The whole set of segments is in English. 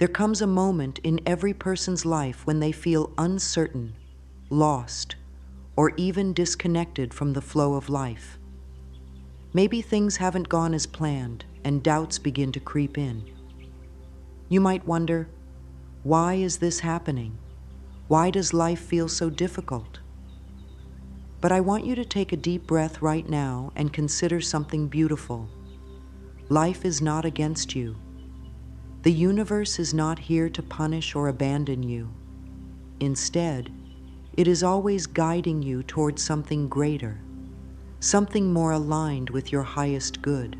There comes a moment in every person's life when they feel uncertain, lost, or even disconnected from the flow of life. Maybe things haven't gone as planned and doubts begin to creep in. You might wonder, why is this happening? Why does life feel so difficult? But I want you to take a deep breath right now and consider something beautiful. Life is not against you. The universe is not here to punish or abandon you. Instead, it is always guiding you towards something greater, something more aligned with your highest good.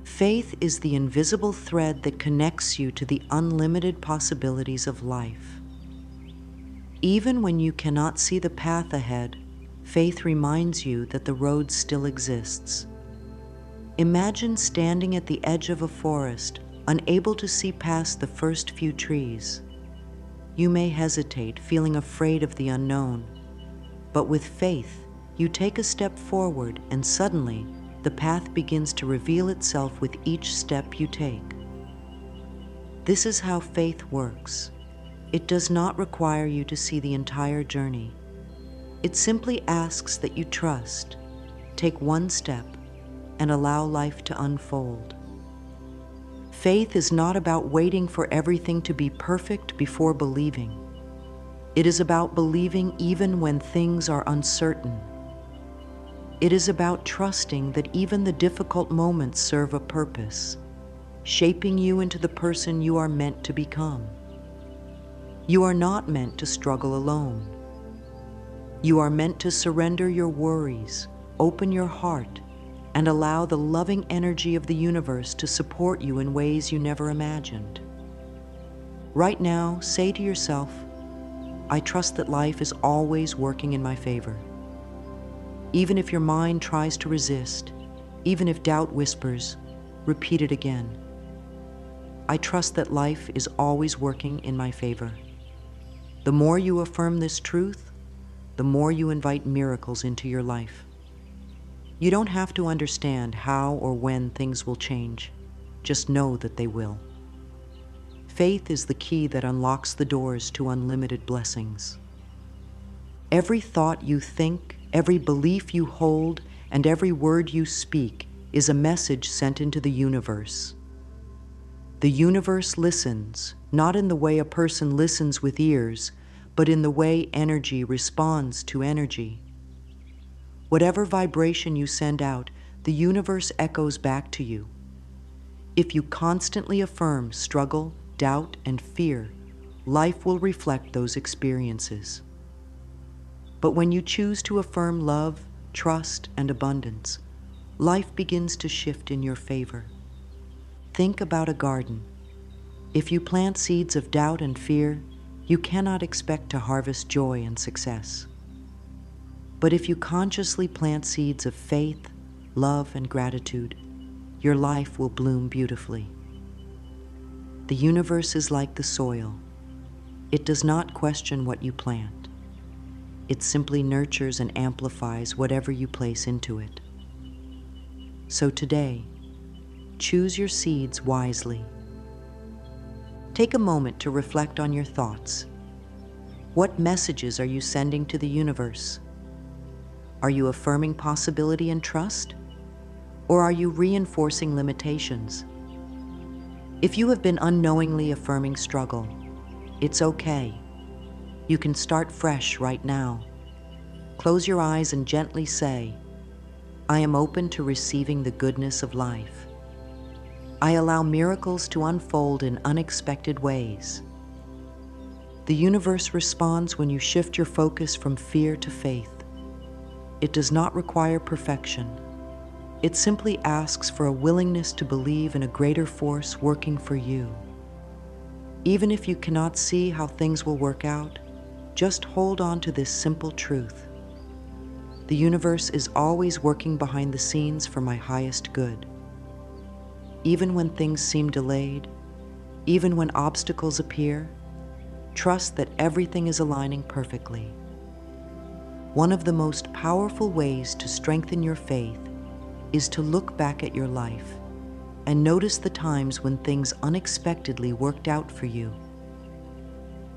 Faith is the invisible thread that connects you to the unlimited possibilities of life. Even when you cannot see the path ahead, faith reminds you that the road still exists. Imagine standing at the edge of a forest, unable to see past the first few trees. You may hesitate, feeling afraid of the unknown, but with faith, you take a step forward and suddenly, the path begins to reveal itself with each step you take. This is how faith works. It does not require you to see the entire journey. It simply asks that you trust, take one step, and allow life to unfold. Faith is not about waiting for everything to be perfect before believing. It is about believing even when things are uncertain. It is about trusting that even the difficult moments serve a purpose, shaping you into the person you are meant to become. You are not meant to struggle alone. You are meant to surrender your worries, open your heart, and allow the loving energy of the universe to support you in ways you never imagined. Right now, say to yourself, I trust that life is always working in my favor. Even if your mind tries to resist, even if doubt whispers, repeat it again. I trust that life is always working in my favor. The more you affirm this truth, the more you invite miracles into your life. You don't have to understand how or when things will change. Just know that they will. Faith is the key that unlocks the doors to unlimited blessings. Every thought you think, every belief you hold, and every word you speak is a message sent into the universe. The universe listens, not in the way a person listens with ears, but in the way energy responds to energy. Whatever vibration you send out, the universe echoes back to you. If you constantly affirm struggle, doubt, and fear, life will reflect those experiences. But when you choose to affirm love, trust, and abundance, life begins to shift in your favor. Think about a garden. If you plant seeds of doubt and fear, you cannot expect to harvest joy and success. But if you consciously plant seeds of faith, love, and gratitude, your life will bloom beautifully. The universe is like the soil. It does not question what you plant. It simply nurtures and amplifies whatever you place into it. So today, choose your seeds wisely. Take a moment to reflect on your thoughts. What messages are you sending to the universe? Are you affirming possibility and trust? Or are you reinforcing limitations? If you have been unknowingly affirming struggle, it's okay. You can start fresh right now. Close your eyes and gently say, I am open to receiving the goodness of life. I allow miracles to unfold in unexpected ways. The universe responds when you shift your focus from fear to faith. It does not require perfection. It simply asks for a willingness to believe in a greater force working for you. Even if you cannot see how things will work out, just hold on to this simple truth. The universe is always working behind the scenes for my highest good. Even when things seem delayed, even when obstacles appear, trust that everything is aligning perfectly. One of the most powerful ways to strengthen your faith is to look back at your life. and notice the times when things unexpectedly worked out for you.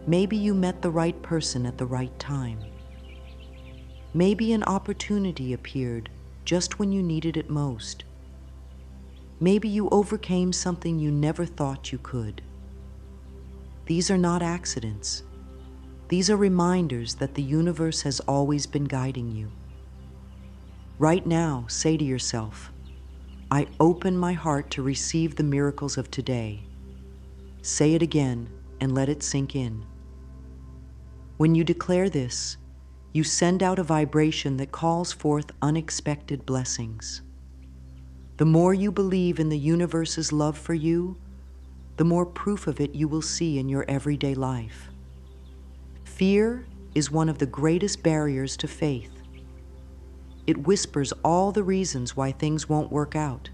Maybe you met the right person at the right time. Maybe an opportunity appeared just when you needed it most. Maybe you overcame something you never thought you could. These are not accidents. These are reminders that the universe has always been guiding you. Right now, say to yourself, I open my heart to receive the miracles of today. Say it again and let it sink in. When you declare this, you send out a vibration that calls forth unexpected blessings. The more you believe in the universe's love for you, the more proof of it you will see in your everyday life. Fear is one of the greatest barriers to faith. It whispers all the reasons why things won't work out.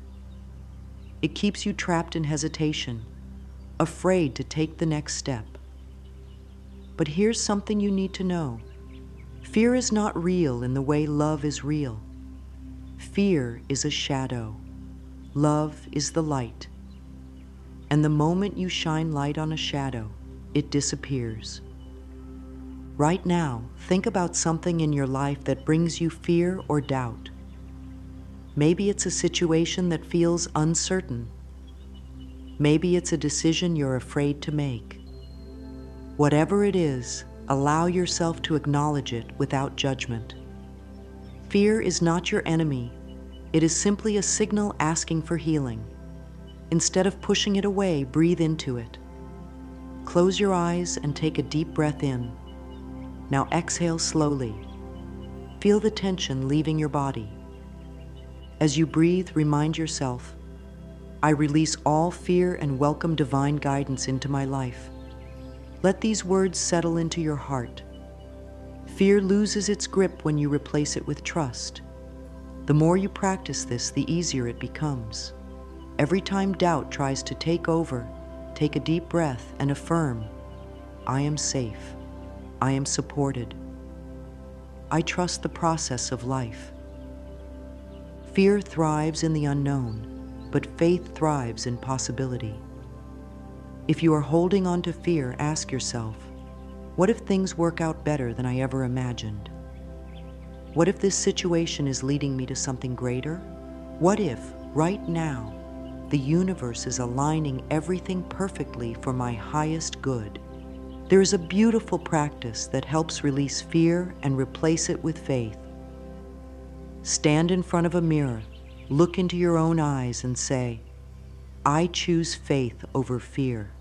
It keeps you trapped in hesitation, afraid to take the next step. But here's something you need to know. Fear is not real in the way love is real. Fear is a shadow. Love is the light. And the moment you shine light on a shadow, it disappears. Right now, think about something in your life that brings you fear or doubt. Maybe it's a situation that feels uncertain. Maybe it's a decision you're afraid to make. Whatever it is, allow yourself to acknowledge it without judgment. Fear is not your enemy. It is simply a signal asking for healing. Instead of pushing it away, breathe into it. Close your eyes and take a deep breath in. Now exhale slowly. Feel the tension leaving your body. As you breathe, remind yourself, I release all fear and welcome divine guidance into my life. Let these words settle into your heart. Fear loses its grip when you replace it with trust. The more you practice this, the easier it becomes. Every time doubt tries to take over, take a deep breath and affirm, I am safe. I am supported. I trust the process of life. Fear thrives in the unknown, but faith thrives in possibility. If you are holding on to fear, ask yourself, what if things work out better than I ever imagined? What if this situation is leading me to something greater? What if, right now, the universe is aligning everything perfectly for my highest good? There is a beautiful practice that helps release fear and replace it with faith. Stand in front of a mirror, look into your own eyes and say, I choose faith over fear.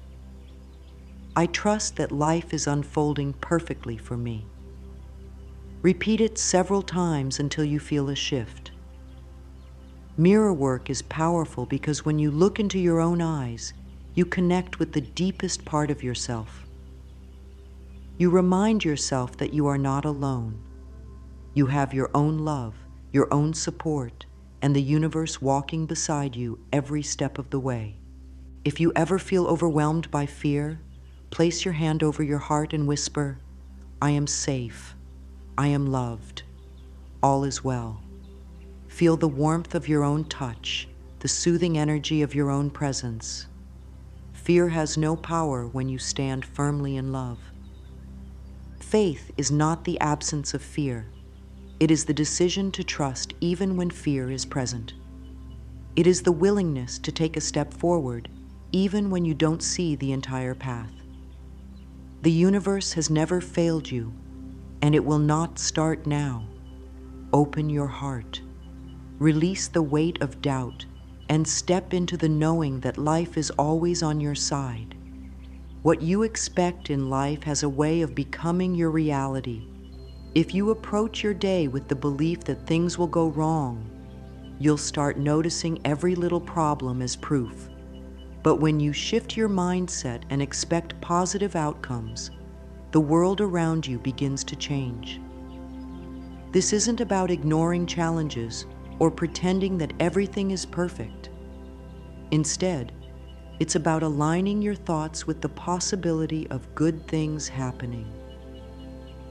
I trust that life is unfolding perfectly for me. Repeat it several times until you feel a shift. Mirror work is powerful because when you look into your own eyes, you connect with the deepest part of yourself. You remind yourself that you are not alone. You have your own love, your own support, and the universe walking beside you every step of the way. If you ever feel overwhelmed by fear, place your hand over your heart and whisper, I am safe. I am loved. All is well. Feel the warmth of your own touch, the soothing energy of your own presence. Fear has no power when you stand firmly in love. Faith is not the absence of fear. It is the decision to trust even when fear is present. It is the willingness to take a step forward even when you don't see the entire path. The universe has never failed you, and it will not start now. Open your heart. Release the weight of doubt and step into the knowing that life is always on your side. What you expect in life has a way of becoming your reality. If you approach your day with the belief that things will go wrong, you'll start noticing every little problem as proof. But when you shift your mindset and expect positive outcomes, the world around you begins to change. This isn't about ignoring challenges or pretending that everything is perfect. Instead, it's about aligning your thoughts with the possibility of good things happening,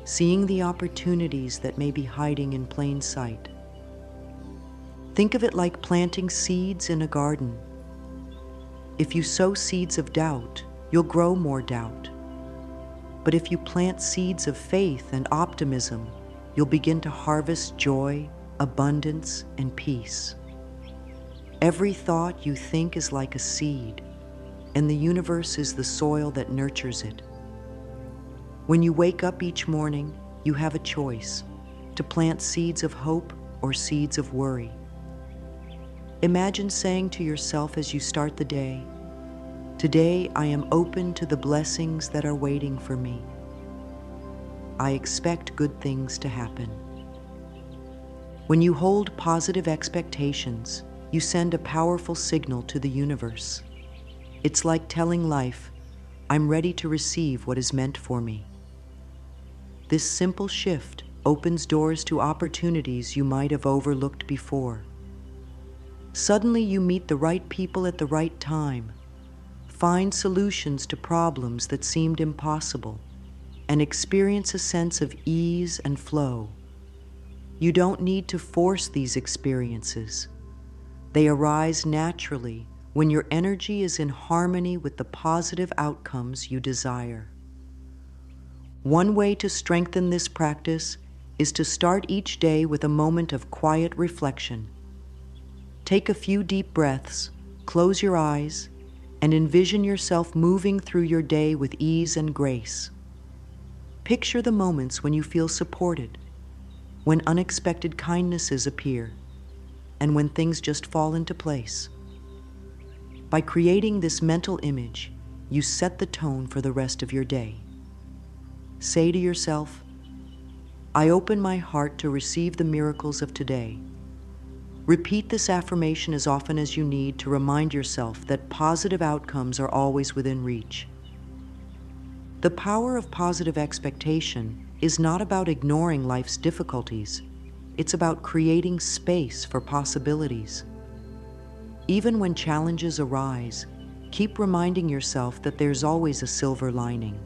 seeing the opportunities that may be hiding in plain sight. Think of it like planting seeds in a garden. If you sow seeds of doubt, you'll grow more doubt. But if you plant seeds of faith and optimism, you'll begin to harvest joy, abundance, and peace. Every thought you think is like a seed, and the universe is the soil that nurtures it. When you wake up each morning, you have a choice to plant seeds of hope or seeds of worry. Imagine saying to yourself as you start the day, "Today I am open to the blessings that are waiting for me. I expect good things to happen." When you hold positive expectations, you send a powerful signal to the universe. It's like telling life, "I'm ready to receive what is meant for me." This simple shift opens doors to opportunities you might have overlooked before. Suddenly you meet the right people at the right time, find solutions to problems that seemed impossible, and experience a sense of ease and flow. You don't need to force these experiences. They arise naturally when your energy is in harmony with the positive outcomes you desire. One way to strengthen this practice is to start each day with a moment of quiet reflection. Take a few deep breaths, close your eyes, and envision yourself moving through your day with ease and grace. Picture the moments when you feel supported, when unexpected kindnesses appear, and when things just fall into place. By creating this mental image, you set the tone for the rest of your day. Say to yourself, "I open my heart to receive the miracles of today." Repeat this affirmation as often as you need to remind yourself that positive outcomes are always within reach. The power of positive expectation is not about ignoring life's difficulties. It's about creating space for possibilities. Even when challenges arise, keep reminding yourself that there's always a silver lining.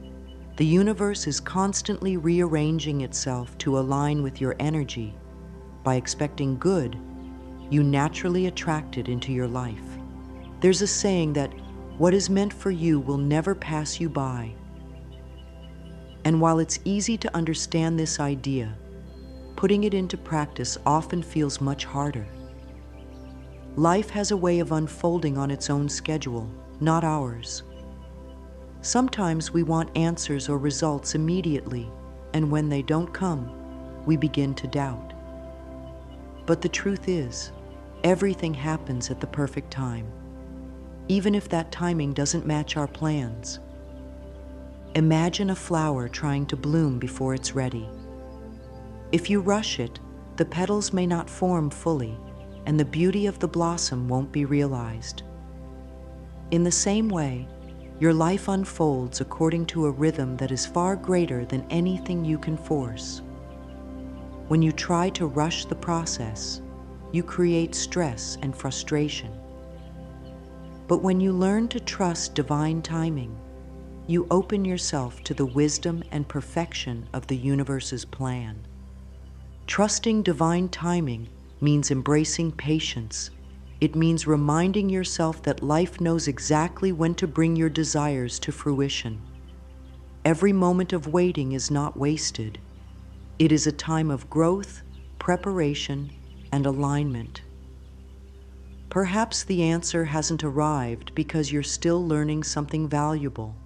The universe is constantly rearranging itself to align with your energy. By expecting good, you naturally attract it into your life. There's a saying that what is meant for you will never pass you by. And while it's easy to understand this idea, putting it into practice often feels much harder. Life has a way of unfolding on its own schedule, not ours. Sometimes we want answers or results immediately, and when they don't come, we begin to doubt. But the truth is, everything happens at the perfect time, even if that timing doesn't match our plans. Imagine a flower trying to bloom before it's ready. If you rush it, the petals may not form fully, and the beauty of the blossom won't be realized. In the same way, your life unfolds according to a rhythm that is far greater than anything you can force. When you try to rush the process, you create stress and frustration. But when you learn to trust divine timing, you open yourself to the wisdom and perfection of the universe's plan. Trusting divine timing means embracing patience. It means reminding yourself that life knows exactly when to bring your desires to fruition. Every moment of waiting is not wasted. It is a time of growth, preparation, and alignment. Perhaps the answer hasn't arrived because you're still learning something valuable.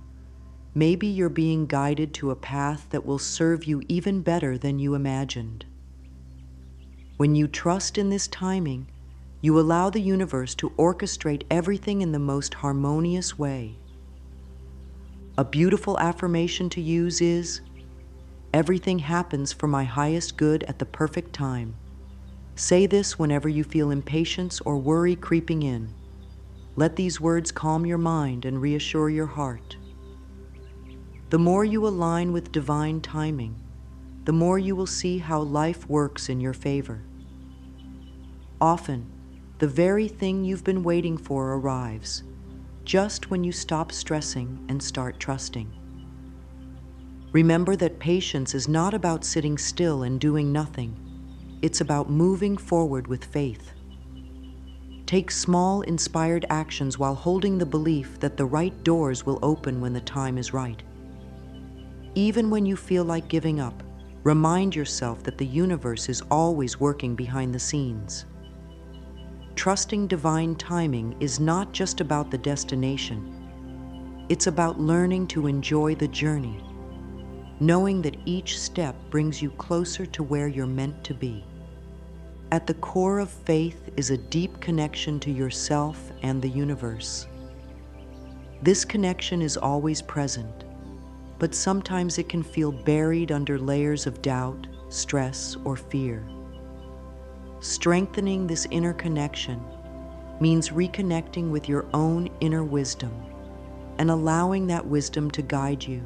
Maybe you're being guided to a path that will serve you even better than you imagined. When you trust in this timing, you allow the universe to orchestrate everything in the most harmonious way. A beautiful affirmation to use is, "Everything happens for my highest good at the perfect time." Say this whenever you feel impatience or worry creeping in. Let these words calm your mind and reassure your heart. The more you align with divine timing, the more you will see how life works in your favor. Often, the very thing you've been waiting for arrives, just when you stop stressing and start trusting. Remember that patience is not about sitting still and doing nothing. It's about moving forward with faith. Take small, inspired actions while holding the belief that the right doors will open when the time is right. Even when you feel like giving up, remind yourself that the universe is always working behind the scenes. Trusting divine timing is not just about the destination. It's about learning to enjoy the journey, knowing that each step brings you closer to where you're meant to be. At the core of faith is a deep connection to yourself and the universe. This connection is always present, but sometimes it can feel buried under layers of doubt, stress, or fear. Strengthening this inner connection means reconnecting with your own inner wisdom and allowing that wisdom to guide you.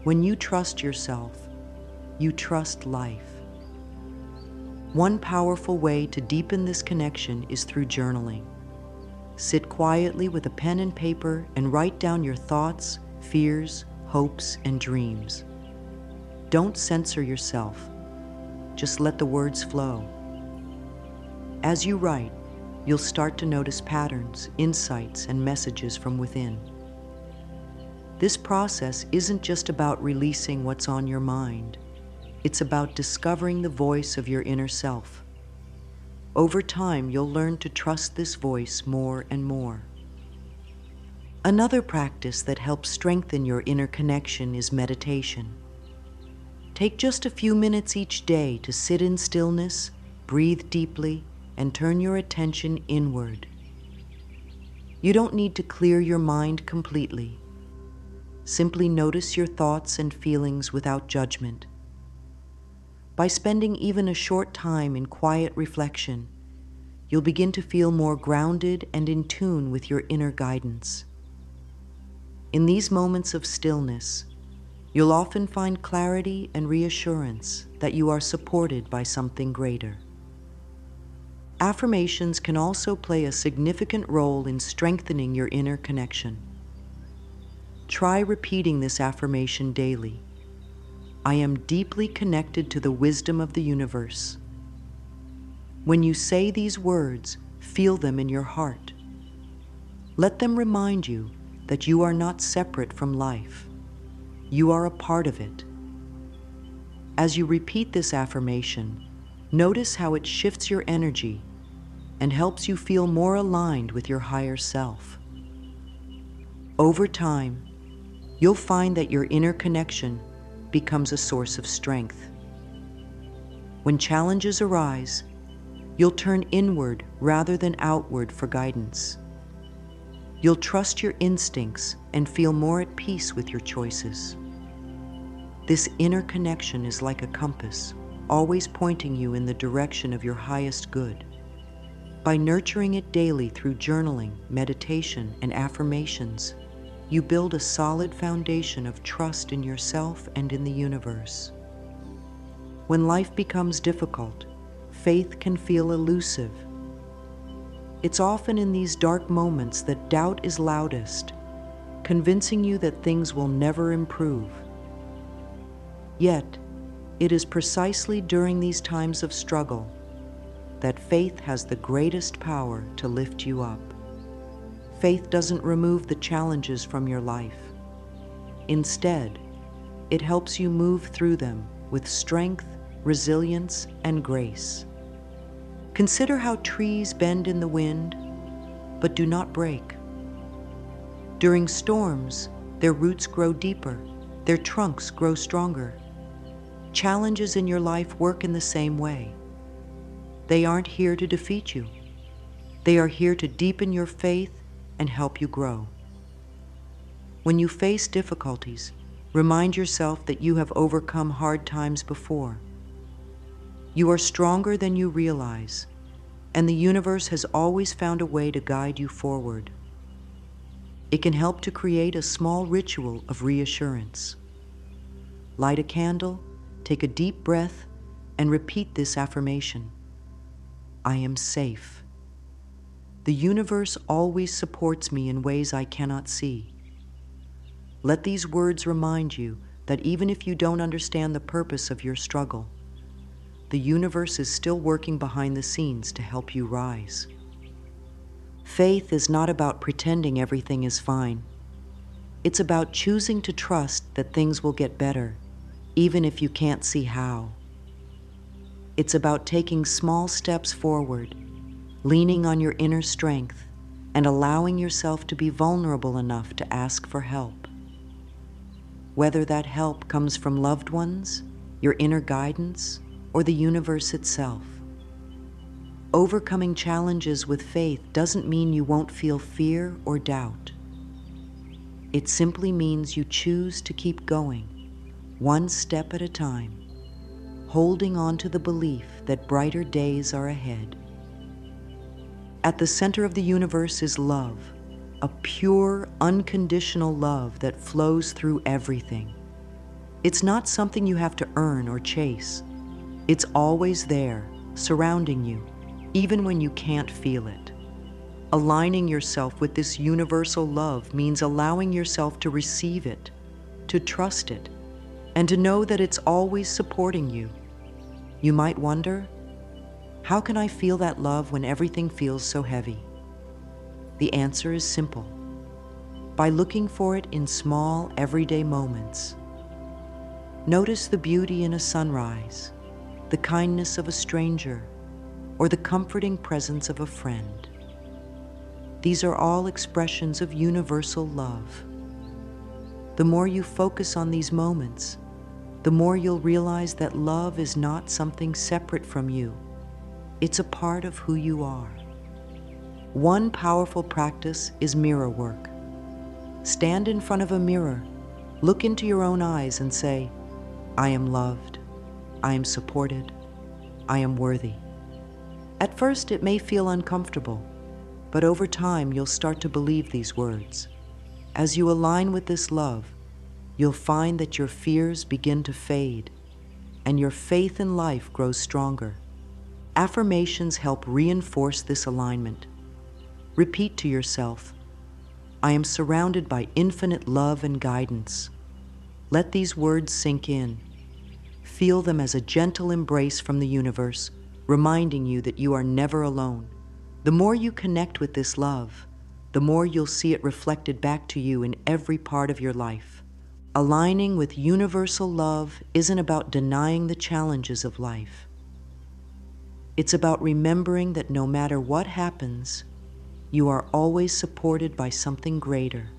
When you trust yourself, you trust life. One powerful way to deepen this connection is through journaling. Sit quietly with a pen and paper and write down your thoughts, fears, hopes, and dreams. Don't censor yourself. Just let the words flow. As you write, you'll start to notice patterns, insights, and messages from within. This process isn't just about releasing what's on your mind. It's about discovering the voice of your inner self. Over time, you'll learn to trust this voice more and more. Another practice that helps strengthen your inner connection is meditation. Take just a few minutes each day to sit in stillness, breathe deeply, and turn your attention inward. You don't need to clear your mind completely. Simply notice your thoughts and feelings without judgment. By spending even a short time in quiet reflection, you'll begin to feel more grounded and in tune with your inner guidance. In these moments of stillness, you'll often find clarity and reassurance that you are supported by something greater. Affirmations can also play a significant role in strengthening your inner connection. Try repeating this affirmation daily. I am deeply connected to the wisdom of the universe. When you say these words, feel them in your heart. Let them remind you that you are not separate from life. You are a part of it. As you repeat this affirmation, notice how it shifts your energy and helps you feel more aligned with your higher self. Over time, you'll find that your inner connection becomes a source of strength. When challenges arise, you'll turn inward rather than outward for guidance. You'll trust your instincts and feel more at peace with your choices. This inner connection is like a compass, always pointing you in the direction of your highest good. By nurturing it daily through journaling, meditation, and affirmations, you build a solid foundation of trust in yourself and in the universe. When life becomes difficult, faith can feel elusive. It's often in these dark moments that doubt is loudest, convincing you that things will never improve. Yet, it is precisely during these times of struggle that faith has the greatest power to lift you up. Faith doesn't remove the challenges from your life. Instead, it helps you move through them with strength, resilience, and grace. Consider how trees bend in the wind, but do not break. During storms, their roots grow deeper, their trunks grow stronger. Challenges in your life work in the same way. They aren't here to defeat you. They are here to deepen your faith and help you grow. When you face difficulties, remind yourself that you have overcome hard times before. You are stronger than you realize, and the universe has always found a way to guide you forward. It can help to create a small ritual of reassurance. Light a candle, take a deep breath, and repeat this affirmation. I am safe. The universe always supports me in ways I cannot see. Let these words remind you that even if you don't understand the purpose of your struggle, the universe is still working behind the scenes to help you rise. Faith is not about pretending everything is fine. It's about choosing to trust that things will get better, even if you can't see how. It's about taking small steps forward, leaning on your inner strength, and allowing yourself to be vulnerable enough to ask for help. Whether that help comes from loved ones, your inner guidance, or the universe itself. Overcoming challenges with faith doesn't mean you won't feel fear or doubt. It simply means you choose to keep going, one step at a time, holding on to the belief that brighter days are ahead. At the center of the universe is love, a pure, unconditional love that flows through everything. It's not something you have to earn or chase. It's always there, surrounding you, even when you can't feel it. Aligning yourself with this universal love means allowing yourself to receive it, to trust it, and to know that it's always supporting you. You might wonder, how can I feel that love when everything feels so heavy? The answer is simple. By looking for it in small, everyday moments. Notice the beauty in a sunrise, the kindness of a stranger, or the comforting presence of a friend. These are all expressions of universal love. The more you focus on these moments, the more you'll realize that love is not something separate from you. It's a part of who you are. One powerful practice is mirror work. Stand in front of a mirror, look into your own eyes and say, I am loved, I am supported, I am worthy. At first it may feel uncomfortable, but over time you'll start to believe these words. As you align with this love, you'll find that your fears begin to fade and your faith in life grows stronger. Affirmations help reinforce this alignment. Repeat to yourself, I am surrounded by infinite love and guidance. Let these words sink in. Feel them as a gentle embrace from the universe, reminding you that you are never alone. The more you connect with this love, the more you'll see it reflected back to you in every part of your life. Aligning with universal love isn't about denying the challenges of life. It's about remembering that no matter what happens, you are always supported by something greater.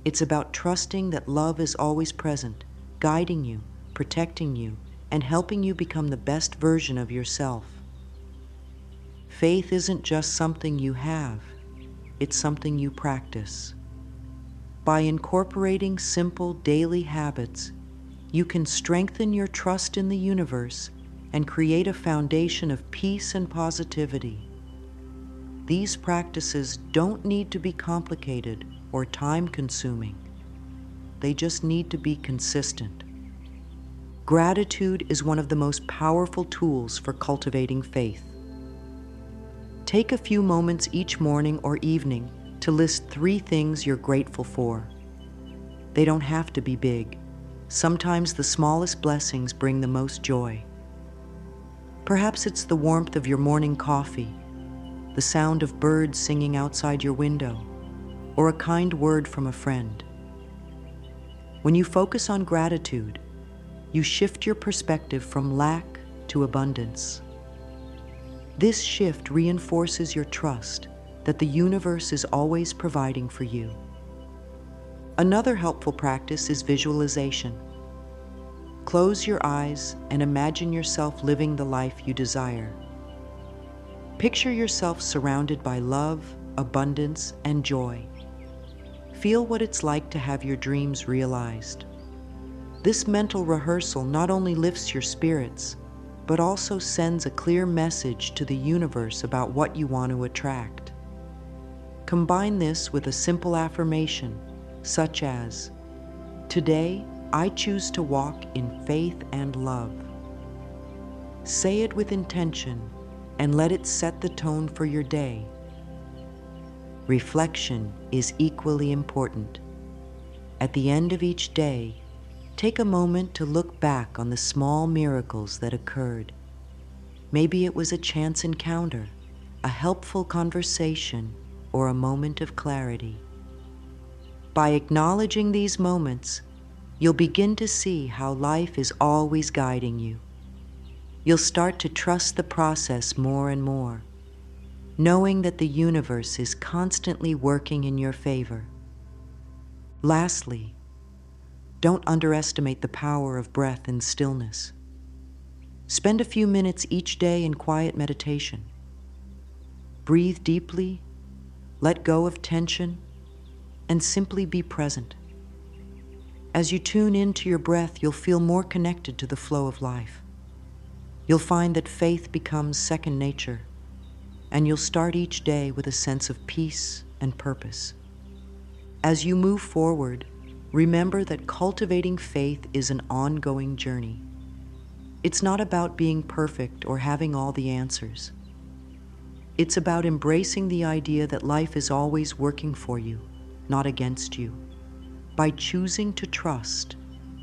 It's about trusting that love is always present, guiding you, protecting you, and helping you become the best version of yourself. Faith isn't just something you have, it's something you practice. By incorporating simple daily habits, you can strengthen your trust in the universe and create a foundation of peace and positivity. These practices don't need to be complicated or time-consuming. They just need to be consistent. Gratitude is one of the most powerful tools for cultivating faith. Take a few moments each morning or evening to list 3 things you're grateful for. They don't have to be big. Sometimes the smallest blessings bring the most joy. Perhaps it's the warmth of your morning coffee, the sound of birds singing outside your window, or a kind word from a friend. When you focus on gratitude, you shift your perspective from lack to abundance. This shift reinforces your trust that the universe is always providing for you. Another helpful practice is visualization. Close your eyes and imagine yourself living the life you desire. Picture yourself surrounded by love, abundance, and joy. Feel what it's like to have your dreams realized. This mental rehearsal not only lifts your spirits, but also sends a clear message to the universe about what you want to attract. Combine this with a simple affirmation, such as, "Today, I choose to walk in faith and love." Say it with intention and let it set the tone for your day. Reflection is equally important. At the end of each day, take a moment to look back on the small miracles that occurred. Maybe it was a chance encounter, a helpful conversation, or a moment of clarity. By acknowledging these moments, you'll begin to see how life is always guiding you. You'll start to trust the process more and more, knowing that the universe is constantly working in your favor. Lastly, don't underestimate the power of breath and stillness. Spend a few minutes each day in quiet meditation. Breathe deeply, let go of tension, and simply be present. As you tune into your breath, you'll feel more connected to the flow of life. You'll find that faith becomes second nature, and you'll start each day with a sense of peace and purpose. As you move forward, remember that cultivating faith is an ongoing journey. It's not about being perfect or having all the answers. It's about embracing the idea that life is always working for you, not against you. By choosing to trust,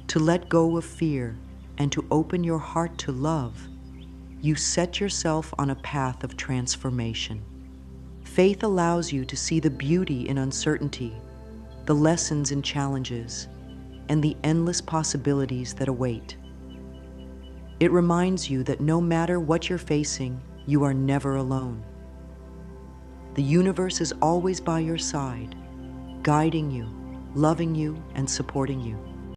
to let go of fear, and to open your heart to love, you set yourself on a path of transformation. Faith allows you to see the beauty in uncertainty, the lessons in challenges, and the endless possibilities that await. It reminds you that no matter what you're facing, you are never alone. The universe is always by your side, guiding you, loving you, and supporting you.